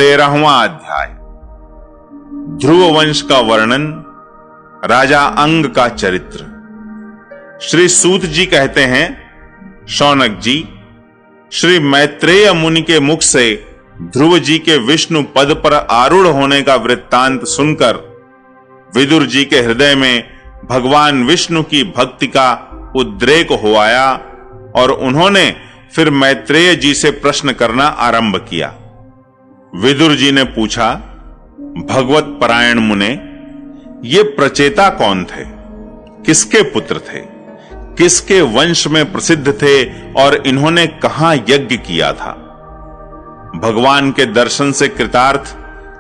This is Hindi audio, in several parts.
13वां अध्याय। ध्रुव वंश का वर्णन, राजा अंग का चरित्र। श्री सूत जी कहते हैं, शौनक जी, श्री मैत्रेय मुनि के मुख से ध्रुव जी के विष्णु पद पर आरूढ़ होने का वृत्तांत सुनकर विदुर जी के हृदय में भगवान विष्णु की भक्ति का उद्रेक हो आया और उन्होंने फिर मैत्रेय जी से प्रश्न करना आरंभ किया। विदुर जी ने पूछा, भगवत परायण मुने, ये प्रचेता कौन थे? किसके पुत्र थे? किसके वंश में प्रसिद्ध थे और इन्होंने कहां यज्ञ किया था? भगवान के दर्शन से कृतार्थ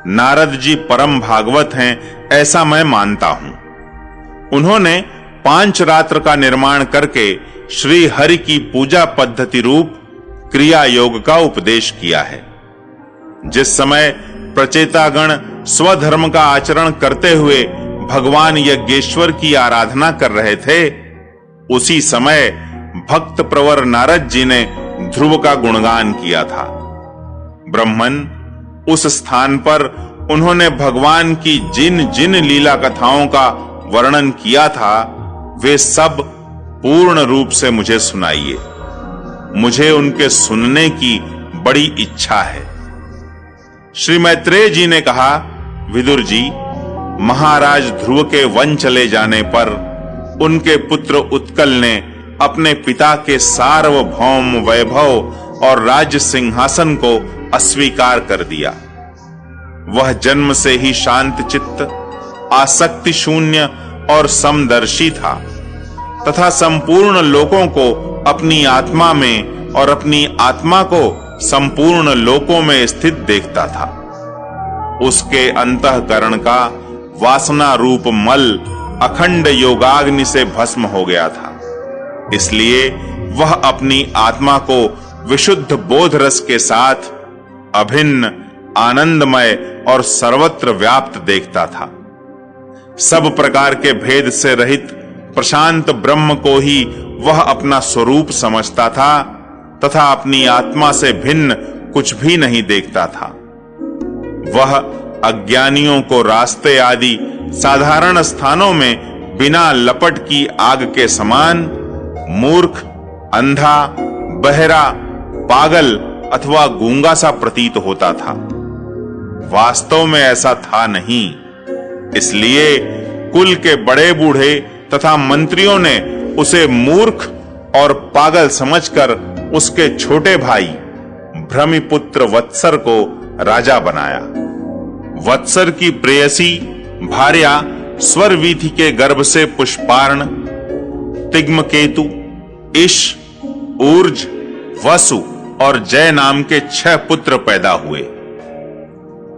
नारद जी परम भागवत हैं, ऐसा मैं मानता हूं। उन्होंने 5 रात्र का निर्माण करके श्री हरि की पूजा पद्धति रूप क्रिया योग का उपदेश किया है। जिस समय प्रचेतागण स्वधर्म का आचरण करते हुए भगवान यज्ञेश्वर की आराधना कर रहे थे, उसी समय भक्त प्रवर नारद जी ने ध्रुव का गुणगान किया था। ब्रह्मन, उस स्थान पर उन्होंने भगवान की जिन जिन लीला कथाओं का वर्णन किया था, वे सब पूर्ण रूप से मुझे सुनाइए। मुझे उनके सुनने की बड़ी इच्छा है। श्री मैत्रेय जी ने कहा, विदुर जी, महाराज ध्रुव के वन चले जाने पर उनके पुत्र उत्कल ने अपने पिता के सार्वभौम वैभव और राज्य सिंहासन को अस्वीकार कर दिया। वह जन्म से ही शांत चित्त, आसक्ति शून्य और समदर्शी था तथा संपूर्ण लोकों को अपनी आत्मा में और अपनी आत्मा को संपूर्ण लोकों में स्थित देखता था। उसके अंतःकरण का वासना रूप मल अखंड योगाग्नि से भस्म हो गया था। इसलिए वह अपनी आत्मा को विशुद्ध बोध रस के साथ अभिन्न, आनंदमय और सर्वत्र व्याप्त देखता था। सब प्रकार के भेद से रहित प्रशांत ब्रह्म को ही वह अपना स्वरूप समझता था तथा अपनी आत्मा से भिन्न कुछ भी नहीं देखता था। वह अज्ञानियों को रास्ते आदि साधारण स्थानों में बिना लपट की आग के समान मूर्ख, अंधा, बहरा, पागल अथवा गूंगा सा प्रतीत होता था। वास्तव में ऐसा था नहीं। इसलिए कुल के बड़े बूढ़े तथा मंत्रियों ने उसे मूर्ख और पागल समझकर उसके छोटे भाई भ्रमिपुत्र वत्सर को राजा बनाया। वत्सर की प्रेयसी भार्या स्वरवीथि के गर्भ से पुष्पार्ण, तिग्मकेतु, इश, ऊर्ज, वसु और जय नाम के 6 पुत्र पैदा हुए।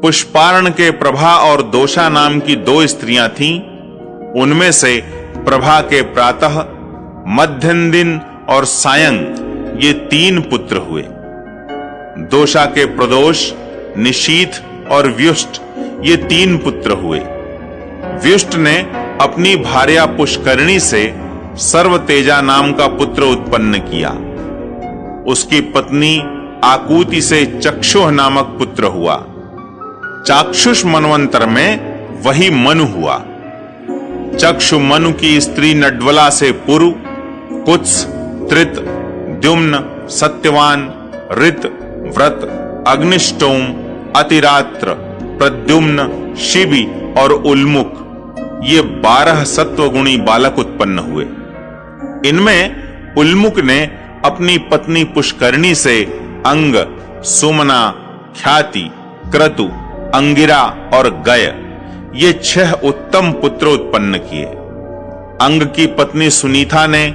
पुष्पार्ण के प्रभा और दोषा नाम की 2 स्त्रियां थीं। उनमें से प्रभा के प्रातः, मध्यम दिन और सायं ये 3 पुत्र हुए। दोषा के प्रदोष, निशीथ और व्युष्ट ये 3 पुत्र हुए। व्युष्ट ने अपनी भार्या पुष्करणी से सर्वतेजा नाम का पुत्र उत्पन्न किया। उसकी पत्नी आकूति से चक्षुः नामक पुत्र हुआ। चाक्षुष मनवंतर में वही मनु हुआ। चक्षु मनु की स्त्री नड्वला से पुरु, कुत्स, त्रित, द्युम्न, सत्यवान, ऋत, व्रत, अग्निष्टोम, अतिरात्र, प्रद्युम्न, शिबी और उल्मुख ये 12 सत्वगुणी बालक उत्पन्न हुए। इनमें उल्मुख ने अपनी पत्नी पुष्करणी से अंग, सुमना, ख्याति, क्रतु, अंगिरा और गय ये 6 उत्तम पुत्र उत्पन्न किए। अंग की पत्नी सुनीता ने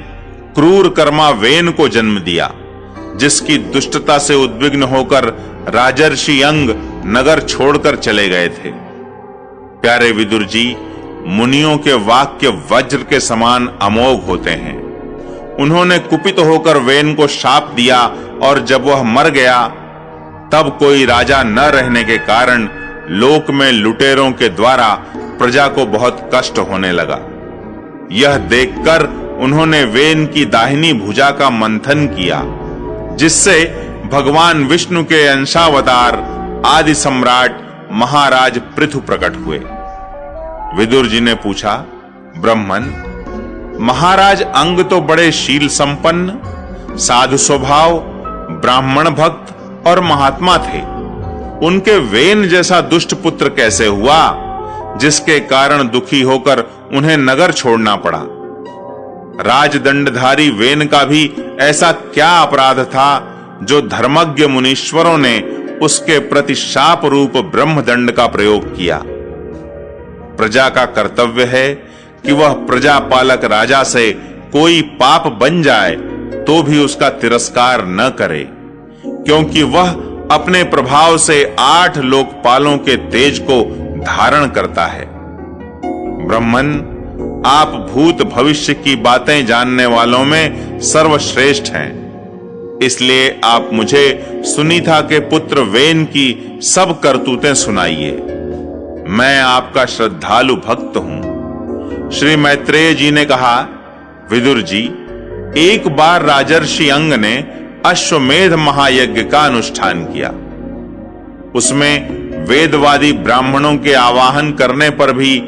क्रूर कर्मा वेन को जन्म दिया, जिसकी दुष्टता से उद्विग्न होकर राजर्षि अंग नगर छोड़कर चले गए थे। प्यारे विदुर जी, मुनियों के वाक्य वज्र के समान अमोघ होते हैं। उन्होंने कुपित होकर वेन को शाप दिया और जब वह मर गया तब कोई राजा न रहने के कारण लोक में लुटेरों के द्वारा प्रजा को बहुत कष्ट होने लगा। यह देखकर उन्होंने वेन की दाहिनी भुजा का मंथन किया, जिससे भगवान विष्णु के अंशावतार आदि सम्राट महाराज पृथु प्रकट हुए। विदुर जी ने पूछा, ब्रह्मन, महाराज अंग तो बड़े शील संपन्न, साधु स्वभाव, ब्राह्मण भक्त और महात्मा थे। उनके वेन जैसा दुष्ट पुत्र कैसे हुआ, जिसके कारण दुखी होकर उन्हें नगर छोड़ना पड़ा? राजदंडधारी वेन का भी ऐसा क्या अपराध था जो धर्मज्ञ मुनीश्वरों ने उसके प्रति शाप रूप ब्रह्मदंड का प्रयोग किया? प्रजा का कर्तव्य है कि वह प्रजापालक राजा से कोई पाप बन जाए तो भी उसका तिरस्कार न करे, क्योंकि वह अपने प्रभाव से 8 लोकपालों के तेज को धारण करता है। ब्रह्मन, आप भूत भविष्य की बातें जानने वालों में सर्वश्रेष्ठ हैं, इसलिए आप मुझे सुनीता के पुत्र वेन की सब करतूतें सुनाइए। मैं आपका श्रद्धालु भक्त हूं। श्री मैत्रेय जी ने कहा, विदुर जी, एक बार राजर्षि अंग ने अश्वमेध महायज्ञ का अनुष्ठान किया। उसमें वेदवादी ब्राह्मणों के आवाहन करने पर भी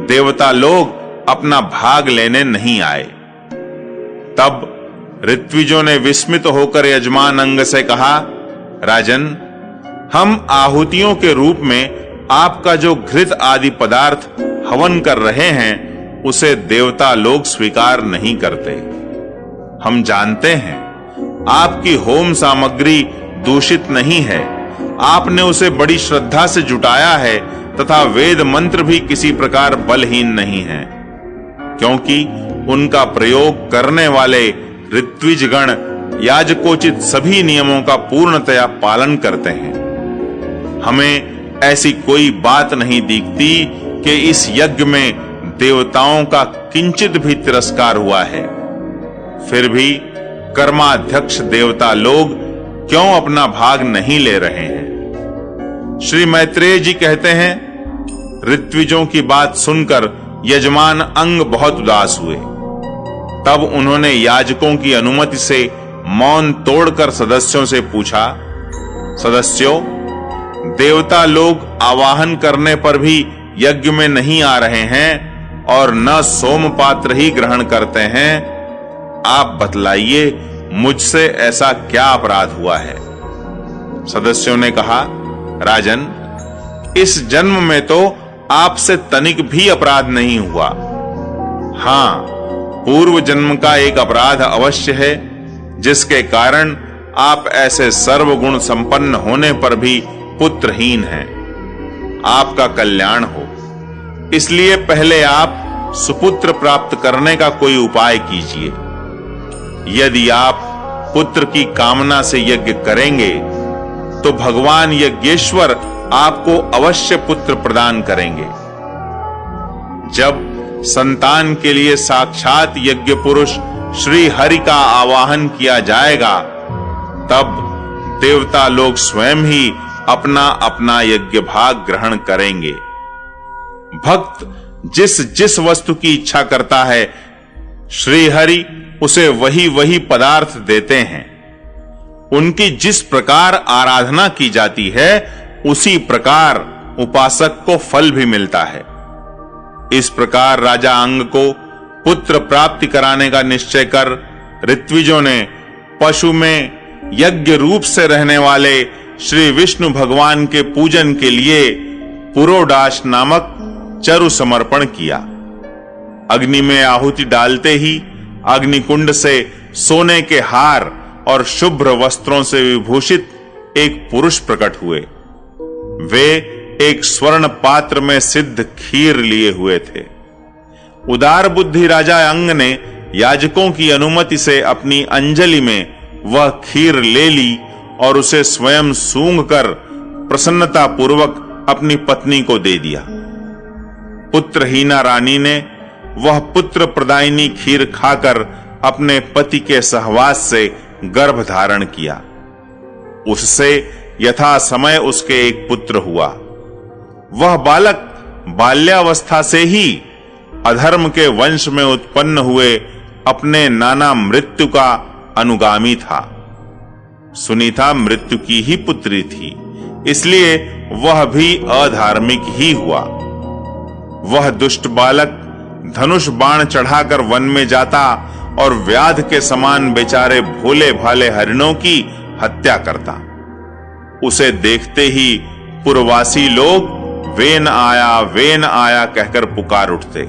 देवता लोग अपना भाग लेने नहीं आए। तब ऋत्विजों ने विस्मित होकर यजमान अंग से कहा, राजन, हम आहुतियों के रूप में आपका जो घृत आदि पदार्थ हवन कर रहे हैं उसे देवता लोग स्वीकार नहीं करते। हम जानते हैं आपकी होम सामग्री दूषित नहीं है, आपने उसे बड़ी श्रद्धा से जुटाया है तथा वेद मंत्र भी किसी प्रकार बलहीन नहीं है, क्योंकि उनका प्रयोग करने वाले ऋत्विजगण याजकोचित सभी नियमों का पूर्णतया पालन करते हैं। हमें ऐसी कोई बात नहीं दिखती कि इस यज्ञ में देवताओं का किंचित भी तिरस्कार हुआ है। फिर भी कर्माध्यक्ष देवता लोग क्यों अपना भाग नहीं ले रहे हैं? श्री मैत्रेय जी कहते हैं, ऋत्विजों की बात सुनकर यजमान अंग बहुत उदास हुए। तब उन्होंने याजकों की अनुमति से मौन तोड़कर सदस्यों से पूछा, सदस्यों, देवता लोग आवाहन करने पर भी यज्ञ में नहीं आ रहे हैं और न सोमपात्र ही ग्रहण करते हैं। आप बतलाइए, मुझसे ऐसा क्या अपराध हुआ है? सदस्यों ने कहा, राजन, इस जन्म में तो आपसे तनिक भी अपराध नहीं हुआ। हां, पूर्व जन्म का एक अपराध अवश्य है, जिसके कारण आप ऐसे सर्वगुण संपन्न होने पर भी पुत्रहीन हैं। आपका कल्याण हो, इसलिए पहले आप सुपुत्र प्राप्त करने का कोई उपाय कीजिए। यदि आप पुत्र की कामना से यज्ञ करेंगे तो भगवान यज्ञेश्वर आपको अवश्य पुत्र प्रदान करेंगे। जब संतान के लिए साक्षात यज्ञ पुरुष श्री हरि का आवाहन किया जाएगा, तब देवता लोग स्वयं ही अपना अपना यज्ञ भाग ग्रहण करेंगे। भक्त जिस जिस वस्तु की इच्छा करता है, श्री हरि उसे वही वही पदार्थ देते हैं। उनकी जिस प्रकार आराधना की जाती है, उसी प्रकार उपासक को फल भी मिलता है। इस प्रकार राजा अंग को पुत्र प्राप्ति कराने का निश्चय कर ऋत्विजों ने पशु में यज्ञ रूप से रहने वाले श्री विष्णु भगवान के पूजन के लिए पुरोडाश नामक चरु समर्पण किया। अग्नि में आहुति डालते ही अग्निकुंड से सोने के हार और शुभ्र वस्त्रों से विभूषित एक पुरुष प्रकट हुए। वे एक स्वर्ण पात्र में सिद्ध खीर लिए हुए थे। उदार बुद्धि राजा अंग ने याजकों की अनुमति से अपनी अंजलि में वह खीर ले ली और उसे स्वयं सूंघकर प्रसन्नता पूर्वक अपनी पत्नी को दे दिया। पुत्रहीना रानी ने वह पुत्र प्रदायिनी खीर खाकर अपने पति के सहवास से गर्भ धारण किया। उससे यथा समय उसके एक पुत्र हुआ। वह बालक बाल्यावस्था से ही अधर्म के वंश में उत्पन्न हुए अपने नाना मृत्यु का अनुगामी था। सुनीता मृत्यु की ही पुत्री थी, इसलिए वह भी अधार्मिक ही हुआ। वह दुष्ट बालक धनुष बाण चढ़ाकर वन में जाता और व्याध के समान बेचारे भोले भाले हरिणों की हत्या करता। उसे देखते ही पुरवासी लोग वेन आया कहकर पुकार उठते।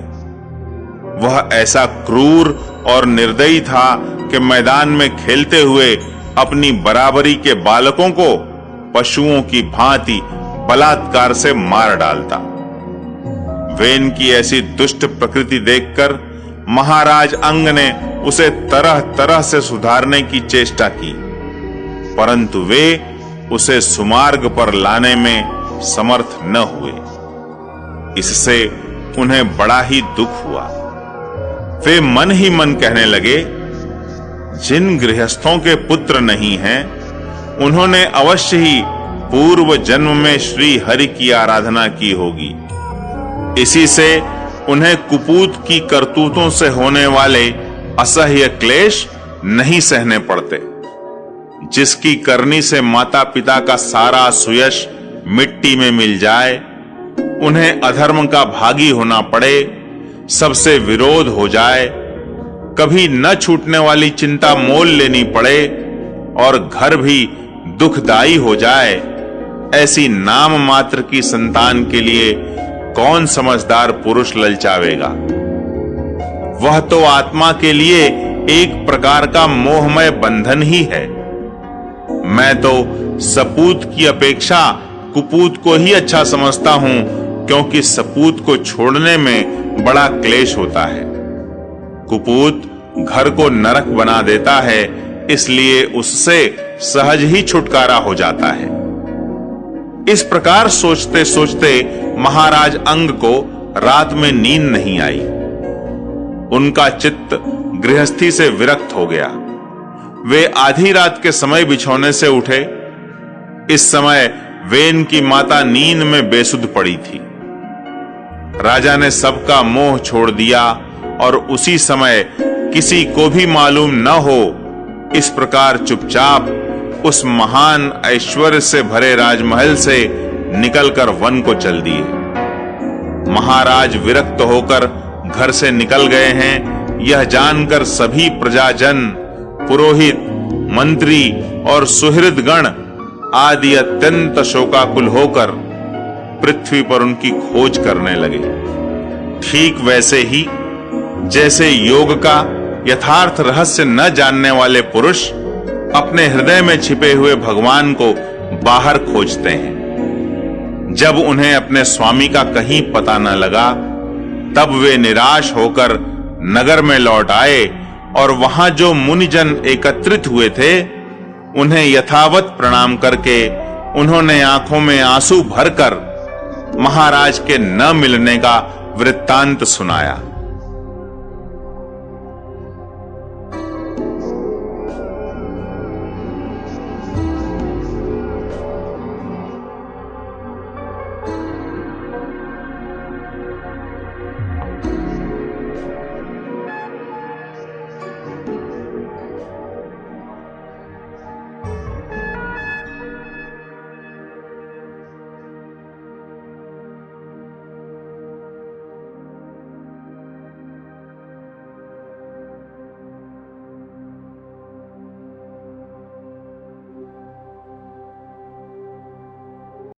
वह ऐसा क्रूर और निर्दयी था कि मैदान में खेलते हुए अपनी बराबरी के बालकों को पशुओं की भांति बलात्कार से मार डालता। वेन की ऐसी दुष्ट प्रकृति देखकर महाराज अंग ने उसे तरह तरह से सुधारने की चेष्टा की, परंतु वे उसे सुमार्ग पर लाने में समर्थ न हुए। इससे उन्हें बड़ा ही दुख हुआ। वे मन ही मन कहने लगे, जिन गृहस्थों के पुत्र नहीं हैं, उन्होंने अवश्य ही पूर्व जन्म में श्री हरि की आराधना की होगी। इसी से उन्हें कुपूत की करतूतों से होने वाले असह्य क्लेश नहीं सहने पड़ते। जिसकी करनी से माता पिता का सारा सुयश मिट्टी में मिल जाए, उन्हें अधर्म का भागी होना पड़े, सबसे विरोध हो जाए, कभी न छूटने वाली चिंता मोल लेनी पड़े और घर भी दुखदाई हो जाए, ऐसी नाम मात्र की संतान के लिए कौन समझदार पुरुष ललचावेगा। वह तो आत्मा के लिए एक प्रकार का मोहमय बंधन ही है। मैं तो सपूत की अपेक्षा कुपूत को ही अच्छा समझता हूं, क्योंकि सपूत को छोड़ने में बड़ा क्लेश होता है। कुपूत घर को नरक बना देता है, इसलिए उससे सहज ही छुटकारा हो जाता है। इस प्रकार सोचते सोचते महाराज अंग को रात में नींद नहीं आई। उनका चित्त गृहस्थी से विरक्त हो गया। वे आधी रात के समय बिछौने से उठे। इस समय वेन की माता नींद में बेसुध पड़ी थी। राजा ने सबका मोह छोड़ दिया और उसी समय किसी को भी मालूम न हो, इस प्रकार चुपचाप उस महान ऐश्वर्य से भरे राजमहल से निकलकर वन को चल दिए। महाराज विरक्त होकर घर से निकल गए हैं, यह जानकर सभी प्रजाजन, पुरोहित, मंत्री और सुहृदगण आदि अत्यंत शोकाकुल होकर पृथ्वी पर उनकी खोज करने लगे। ठीक वैसे ही जैसे योग का यथार्थ रहस्य न जानने वाले पुरुष अपने हृदय में छिपे हुए भगवान को बाहर खोजते हैं। जब उन्हें अपने स्वामी का कहीं पता न लगा, तब वे निराश होकर नगर में लौट आए और वहां जो मुनिजन एकत्रित हुए थे, उन्हें यथावत प्रणाम करके उन्होंने आंखों में आंसू भरकर महाराज के न मिलने का वृत्तांत सुनाया।